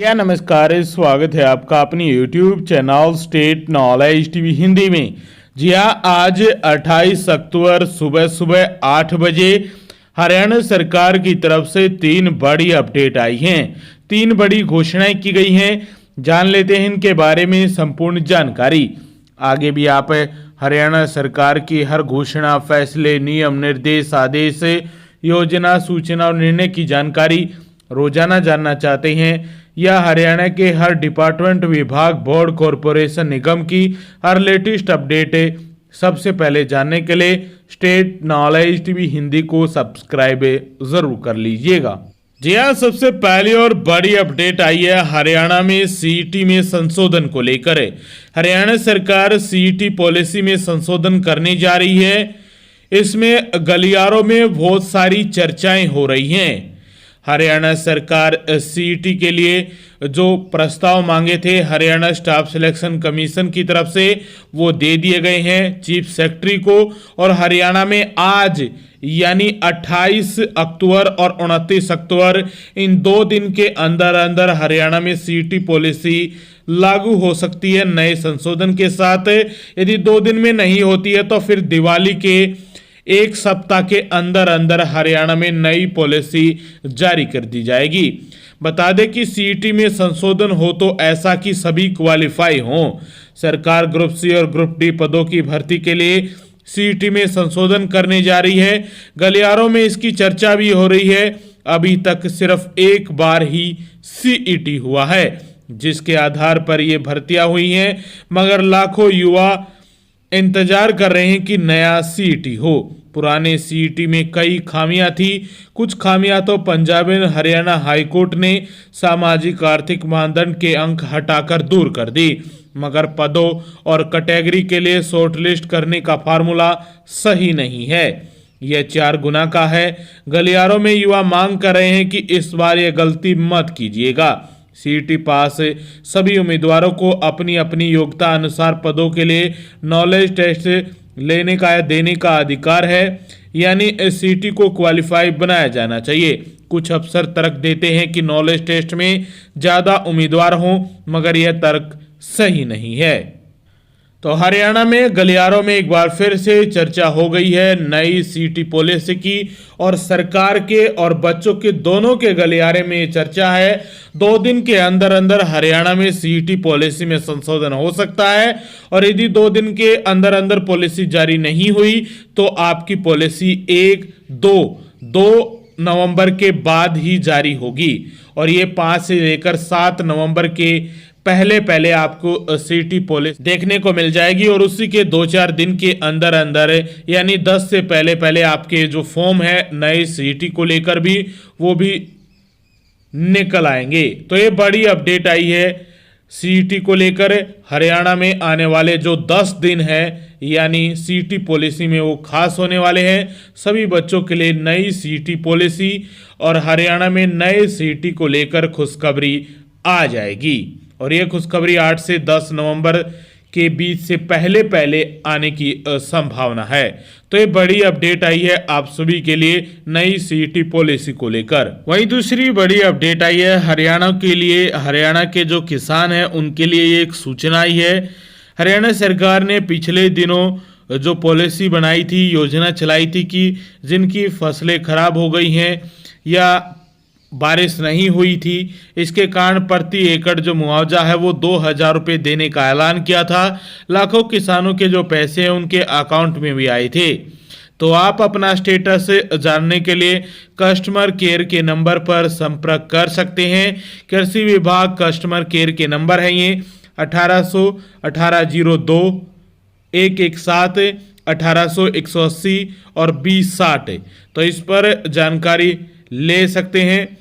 या नमस्कार, स्वागत है आपका अपनी YouTube channel state knowledge TV Hindi में। जी हाँ, आज 28 अक्टूबर सुबह सुबह 8 बजे हरियाणा सरकार की तरफ से 3 बड़ी अपडेट आई हैं। 3 बड़ी घोषणाएं की गई हैं। जान लेते हैं इनके बारे में संपूर्ण जानकारी। आगे भी आप हरियाणा सरकार की हर घोषणा, फैसले, नियम, निर्देश, आदेश, योजना, सूचना और निर्णय की जानकारी रोजाना जानना चाहते हैं या हरियाणा के हर डिपार्टमेंट, विभाग, बोर्ड, कॉरपोरेशन, निगम की हर लेटेस्ट अपडेट सबसे पहले जानने के लिए स्टेट नॉलेज टीवी हिंदी को सब्सक्राइब जरूर कर लीजिएगा। जी हाँ, सबसे पहली और बड़ी अपडेट आई है हरियाणा में सीईटी में संशोधन को लेकर। हरियाणा सरकार सीईटी पॉलिसी में संशोधन करने जा रही है। इसमें गलियारों में बहुत सारी चर्चाएं हो रही हैं। हरियाणा सरकार सीईटी के लिए जो प्रस्ताव मांगे थे हरियाणा स्टाफ सिलेक्शन कमीशन की तरफ से, वो दे दिए गए हैं चीफ सेक्रेटरी को। और हरियाणा में आज यानी 28 अक्टूबर और 29 अक्टूबर इन 2 दिन के अंदर अंदर हरियाणा में सीईटी पॉलिसी लागू हो सकती है नए संशोधन के साथ। यदि 2 दिन में नहीं होती है तो फिर दिवाली के 1 सप्ताह के अंदर अंदर हरियाणा में नई पॉलिसी जारी कर दी जाएगी। बता दें कि सीईटी में संशोधन हो तो ऐसा कि सभी क्वालिफाई हों। सरकार ग्रुप सी और ग्रुप डी पदों की भर्ती के लिए सीईटी में संशोधन करने जा रही है। गलियारों में इसकी चर्चा भी हो रही है। अभी तक सिर्फ एक बार ही सीईटी हुआ है जिसके आधार पर ये भर्तियां हुई हैं, मगर लाखों युवा इंतजार कर रहे हैं कि नया सीईटी हो। पुराने सीईटी में कई खामियां थी। कुछ खामियां तो पंजाब एवं हरियाणा हाईकोर्ट ने सामाजिक आर्थिक मानदंड के अंक हटाकर दूर कर दी, मगर पदों और कैटेगरी के लिए शॉर्टलिस्ट करने का फार्मूला सही नहीं है। यह 4 गुना का है। गलियारों में युवा मांग कर रहे हैं कि इस बार यह गलती मत कीजिएगा। सीईटी पास सभी उम्मीदवारों को अपनी अपनी योग्यता अनुसार पदों के लिए नॉलेज टेस्ट लेने का या देने का अधिकार है, यानी सीईटी को क्वालिफाई बनाया जाना चाहिए। कुछ अफसर तर्क देते हैं कि नॉलेज टेस्ट में ज़्यादा उम्मीदवार हों, मगर यह तर्क सही नहीं है। तो हरियाणा में गलियारों में एक बार फिर से चर्चा हो गई है नई सीईटी पॉलिसी की, और सरकार के और बच्चों के दोनों के गलियारे में चर्चा है। 2 दिन के अंदर अंदर हरियाणा में सीईटी पॉलिसी में संशोधन हो सकता है, और यदि 2 दिन के अंदर अंदर पॉलिसी जारी नहीं हुई तो आपकी पॉलिसी 2 नवंबर के बाद ही जारी होगी। और ये 5 से लेकर 7 नवंबर के पहले आपको सीईटी पॉलिसी देखने को मिल जाएगी, और उसी के 2-4 दिन के अंदर अंदर यानी 10 से पहले आपके जो फॉर्म है नए सीईटी को लेकर भी वो भी निकल आएंगे। तो ये बड़ी अपडेट आई है सीईटी को लेकर। हरियाणा में आने वाले जो 10 दिन है यानी सीईटी पॉलिसी में वो खास होने वाले हैं। सभी बच्चों के लिए नई सीईटी पॉलिसी और हरियाणा में नए सीईटी को लेकर खुशखबरी आ जाएगी, और ये खुशखबरी 8 से 10 नवंबर के बीच से पहले आने की संभावना है। तो ये बड़ी अपडेट आई है आप सभी के लिए नई सीईटी पॉलिसी को लेकर। वहीं दूसरी बड़ी अपडेट आई है हरियाणा के लिए। हरियाणा के जो किसान हैं उनके लिए एक सूचना आई है। हरियाणा सरकार ने पिछले दिनों जो पॉलिसी बनाई थी, योजना चलाई थी कि जिनकी फसलें खराब हो गई हैं या बारिश नहीं हुई थी, इसके कारण प्रति एकड़ जो मुआवजा है वो 2000 रुपये देने का ऐलान किया था। लाखों किसानों के जो पैसे हैं उनके अकाउंट में भी आए थे। तो आप अपना स्टेटस जानने के लिए कस्टमर केयर के नंबर पर संपर्क कर सकते हैं। कृषि विभाग कस्टमर केयर के नंबर है ये 1800 1802 117 1800 180 और 2060। तो इस पर जानकारी ले सकते हैं।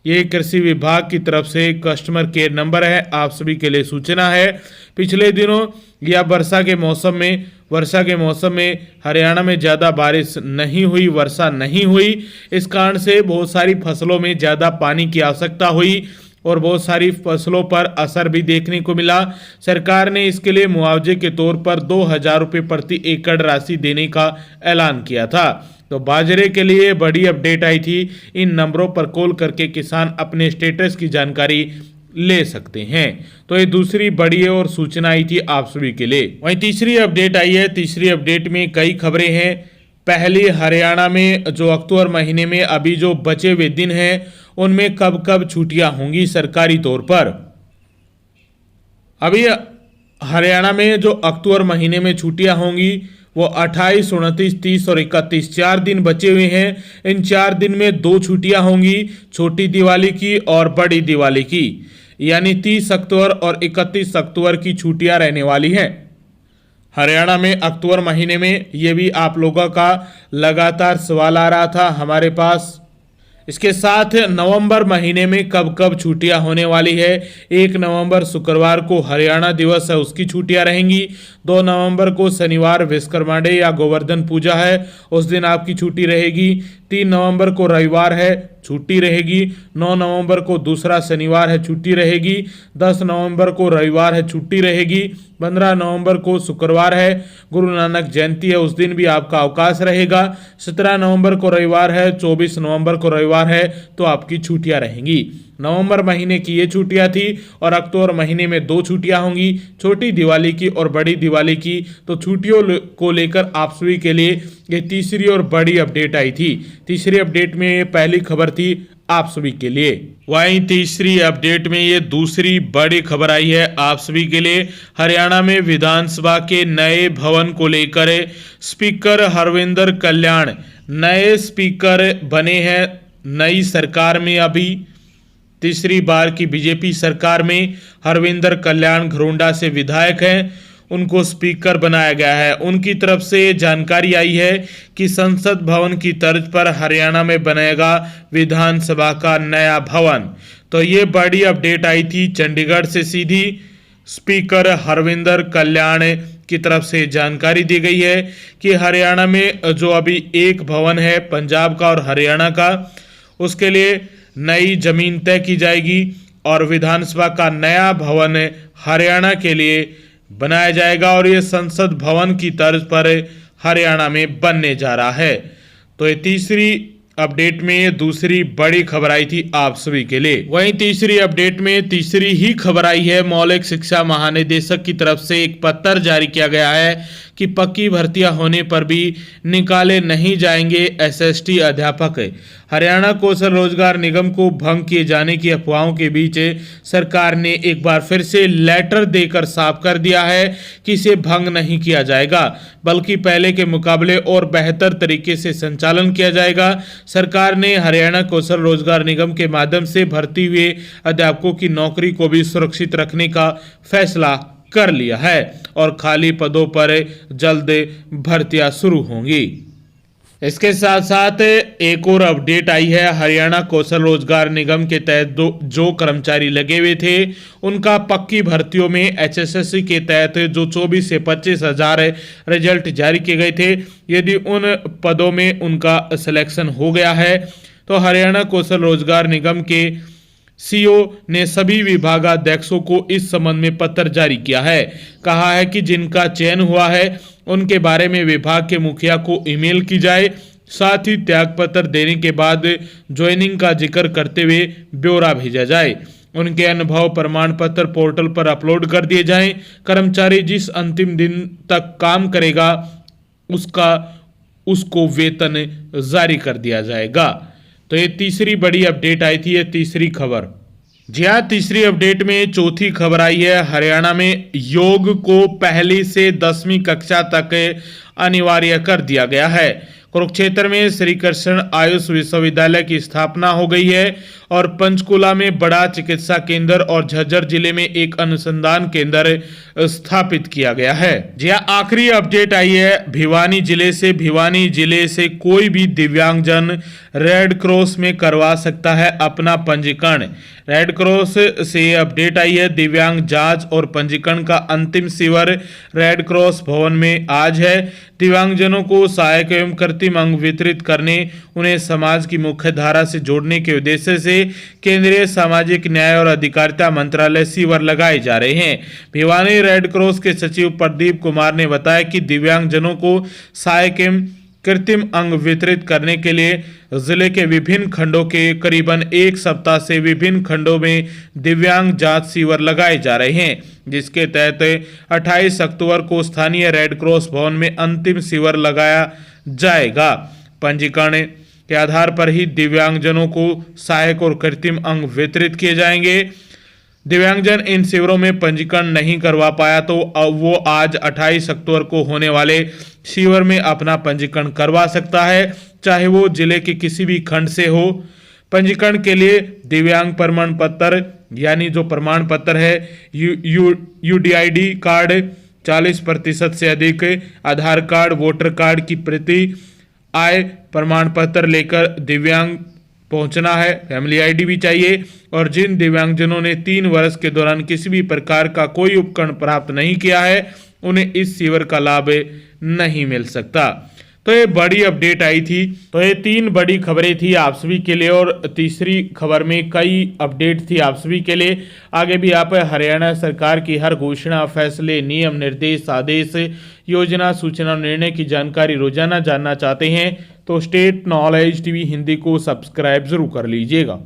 ये कृषि विभाग की तरफ से कस्टमर केयर नंबर है, आप सभी के लिए सूचना है। पिछले दिनों या वर्षा के मौसम में हरियाणा में ज़्यादा बारिश नहीं हुई, वर्षा नहीं हुई। इस कारण से बहुत सारी फसलों में ज़्यादा पानी की आवश्यकता हुई और बहुत सारी फसलों पर असर भी देखने को मिला। सरकार ने इसके लिए मुआवजे के तौर पर 2000 रुपये प्रति एकड़ राशि देने का ऐलान किया था। तो बाजरे के लिए बड़ी अपडेट आई थी। इन नंबरों पर कॉल करके किसान अपने स्टेटस की जानकारी ले सकते हैं। तो ये दूसरी बड़ी और सूचना आई थी आप सभी के लिए। वहीं तीसरी अपडेट आई है। तीसरी अपडेट में कई खबरें हैं। पहली, हरियाणा में जो अक्टूबर महीने में अभी जो बचे हुए दिन हैं उनमें कब कब छुट्टियां होंगी सरकारी तौर पर। अभी हरियाणा में जो अक्टूबर महीने में छुट्टियां होंगी वो 28, 29, 30 और 31 4 दिन बचे हुए हैं। इन 4 दिन में 2 छुट्टियां होंगी, छोटी दिवाली की और बड़ी दिवाली की, यानी 30 अक्टूबर और 31 अक्टूबर की छुट्टियां रहने वाली हैं हरियाणा में अक्टूबर महीने में। ये भी आप लोगों का लगातार सवाल आ रहा था हमारे पास। इसके साथ नवंबर महीने में कब कब छुट्टियां होने वाली है। 1 नवंबर शुक्रवार को हरियाणा दिवस है, उसकी छुट्टियां रहेंगी। 2 नवंबर को शनिवार विश्वकर्मा डे या गोवर्धन पूजा है, उस दिन आपकी छुट्टी रहेगी। 3 नवंबर को रविवार है, छुट्टी रहेगी। 9 नवंबर को दूसरा शनिवार है, छुट्टी रहेगी। 10 नवंबर को रविवार है, छुट्टी रहेगी। 15 नवंबर को शुक्रवार है, गुरु नानक जयंती है, उस दिन भी आपका अवकाश रहेगा। 17 नवंबर को रविवार है, 24 नवंबर को रविवार है, तो आपकी छुट्टियां रहेंगी। नवंबर महीने की ये छुट्टियां थी और अक्टूबर महीने में 2 छुट्टियां होंगी, छोटी दिवाली की और बड़ी दिवाली की। तो छुट्टियों को लेकर आप सभी के लिए ये तीसरी और बड़ी अपडेट आई थी। तीसरी अपडेट में पहली खबर थी आप सभी के लिए। वहीं तीसरी अपडेट में ये दूसरी बड़ी खबर आई है आप सभी के लिए। हरियाणा में विधानसभा के नए भवन को लेकर स्पीकर हरविंदर कल्याण नए स्पीकर बने हैं नई सरकार में। अभी तीसरी बार की बीजेपी सरकार में हरविंदर कल्याण घरोंडा से विधायक हैं, उनको स्पीकर बनाया गया है। उनकी तरफ से जानकारी आई है कि संसद भवन की तर्ज पर हरियाणा में बनेगा विधानसभा का नया भवन। तो ये बड़ी अपडेट आई थी चंडीगढ़ से सीधी स्पीकर हरविंदर कल्याण की तरफ से जानकारी दी गई है कि हरियाणा में जो अभी एक भवन है पंजाब का और हरियाणा का, उसके लिए नई जमीन तय की जाएगी और विधानसभा का नया भवन हरियाणा के लिए बनाया जाएगा और ये संसद भवन की तर्ज पर हरियाणा में बनने जा रहा है। तो ये तीसरी अपडेट में ये दूसरी बड़ी खबर आई थी आप सभी के लिए। वहीं तीसरी अपडेट में तीसरी ही खबर आई है। मौलिक शिक्षा महानिदेशक की तरफ से एक पत्र जारी किया गया है कि पक्की भर्तियां होने पर भी निकाले नहीं जाएंगे एसएसटी अध्यापक। हरियाणा कौशल रोजगार निगम को भंग किए जाने की अफवाहों के बीच सरकार ने एक बार फिर से लेटर देकर साफ कर दिया है कि इसे भंग नहीं किया जाएगा, बल्कि पहले के मुकाबले और बेहतर तरीके से संचालन किया जाएगा। सरकार ने हरियाणा कौशल रोजगार निगम के माध्यम से भर्ती हुए अध्यापकों की नौकरी को भी सुरक्षित रखने का फैसला कर लिया है और खाली पदों पर जल्द भर्तियां शुरू होंगी। इसके साथ साथ एक और अपडेट आई है। हरियाणा कौशल रोजगार निगम के तहत जो कर्मचारी लगे हुए थे उनका पक्की भर्तियों में एचएसएससी के तहत जो 24 से 25 हजार रिजल्ट जारी किए गए थे, यदि उन पदों में उनका सिलेक्शन हो गया है तो हरियाणा कौशल रोजगार निगम के सीओ ने सभी विभागाध्यक्षों को इस संबंध में पत्र जारी किया है। कहा है कि जिनका चयन हुआ है उनके बारे में विभाग के मुखिया को ईमेल की जाए, साथ ही त्याग पत्र देने के बाद ज्वाइनिंग का जिक्र करते हुए ब्यौरा भेजा जाए। उनके अनुभव प्रमाण पत्र पोर्टल पर अपलोड कर दिए जाएं। कर्मचारी जिस अंतिम दिन तक काम करेगा उसको वेतन जारी कर दिया जाएगा। तो ये तीसरी बड़ी अपडेट आई थी, ये तीसरी खबर। जी हाँ, तीसरी अपडेट में चौथी खबर आई है। हरियाणा में योग को पहली से 10वीं कक्षा तक अनिवार्य कर दिया गया है। कुरुक्षेत्र में श्री कृष्ण आयुष विश्वविद्यालय की स्थापना हो गई है और पंचकुला में बड़ा चिकित्सा केंद्र और झज्जर जिले में एक अनुसंधान केंद्र स्थापित किया गया है। जी हाँ, आखिरी अपडेट आई है भिवानी जिले से कोई भी दिव्यांगजन रेड क्रॉस में करवा सकता है अपना पंजीकरण। रेड क्रॉस से अपडेट आई है। दिव्यांग जांच और पंजीकरण का अंतिम शिविर रेड क्रॉस भवन में आज है। दिव्यांगजनों को सहायक एवं कृत्रिम अंग वितरित करने, उन्हें समाज की मुख्य धारा से जोड़ने के उद्देश्य से केंद्रीय सामाजिक न्याय और अधिकारिता मंत्रालय शिविर लगाए जा रहे हैं। भिवानी रेड क्रॉस के सचिव प्रदीप कुमार ने बताया कि दिव्यांगजनों को सहायक एवं कृत्रिम अंग वितरित करने के लिए जिले के विभिन्न खंडों के करीबन एक सप्ताह से विभिन्न खंडों में दिव्यांग जांच शिविर लगाए जा रहे हैं, जिसके तहत 28 अक्टूबर को स्थानीय रेड क्रॉस भवन में अंतिम शिविर लगाया जाएगा। पंजीकरण के आधार पर ही दिव्यांगजनों को सहायक और कृत्रिम अंग वितरित किए जाएंगे। दिव्यांगजन इन शिविरों में पंजीकरण नहीं करवा पाया तो वो आज 28 अक्टूबर को होने वाले शिविर में अपना पंजीकरण करवा सकता है, चाहे वो जिले के किसी भी खंड से हो। पंजीकरण के लिए दिव्यांग प्रमाण पत्र यानी जो प्रमाण पत्र है यूडीआईडी कार्ड 40% से अधिक, आधार कार्ड, वोटर कार्ड की प्रति, आय प्रमाण पत्र लेकर दिव्यांग पहुंचना है। फैमिली आईडी भी चाहिए। और जिन दिव्यांगजनों ने 3 वर्ष के दौरान किसी भी प्रकार का कोई उपकरण प्राप्त नहीं किया है उन्हें इस शिविर का लाभ नहीं मिल सकता। तो ये बड़ी अपडेट आई थी। तो ये 3 बड़ी खबरें थी आप सभी के लिए और तीसरी खबर में कई अपडेट थी आप सभी के लिए। आगे भी आप हरियाणा सरकार की हर घोषणा, फैसले, नियम, निर्देश, आदेश, योजना, सूचना, निर्णय की जानकारी रोजाना जानना चाहते हैं तो स्टेट नॉलेज टीवी हिंदी को सब्सक्राइब जरूर कर लीजिएगा।